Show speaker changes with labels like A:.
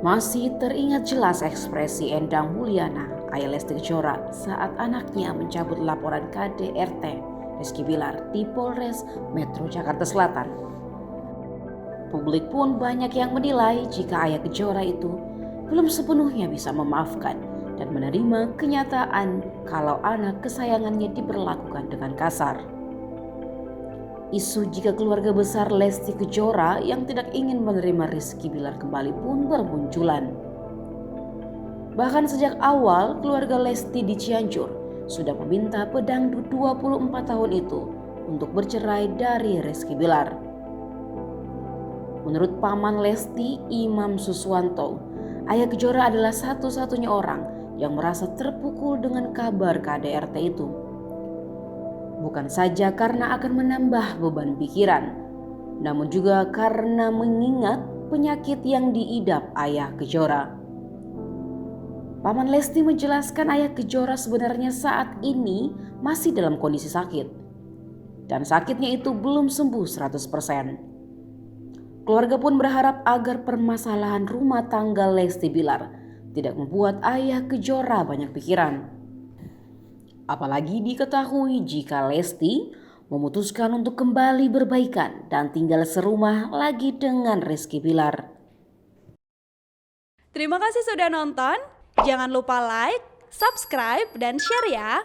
A: Masih teringat jelas ekspresi Endang Mulyana, ayah Lesti Kejora, saat anaknya mencabut laporan KDRT Rizky Bilar di Polres Metro Jakarta Selatan. Publik pun banyak yang menilai jika ayah Kejora itu belum sepenuhnya bisa memaafkan dan menerima kenyataan kalau anak kesayangannya diperlakukan dengan kasar. Isu jika keluarga besar Lesti Kejora yang tidak ingin menerima Rizky Bilar kembali pun bermunculan. Bahkan sejak awal keluarga Lesti di Cianjur sudah meminta pedangdut 24 tahun itu untuk bercerai dari Rizky Bilar. Menurut paman Lesti, Imam Suswanto, ayah Kejora adalah satu-satunya orang yang merasa terpukul dengan kabar KDRT itu. Bukan saja karena akan menambah beban pikiran, namun juga karena mengingat penyakit yang diidap ayah Kejora. Paman Lesti menjelaskan ayah Kejora sebenarnya saat ini masih dalam kondisi sakit. Dan sakitnya itu belum sembuh 100%. Keluarga pun berharap agar permasalahan rumah tangga Lesti Bilar tidak membuat ayah Kejora banyak pikiran. Apalagi diketahui jika Lesti memutuskan untuk kembali berbaikan dan tinggal serumah lagi dengan Rizky Bilar.
B: Terima kasih sudah nonton. Jangan lupa like, subscribe, dan share ya.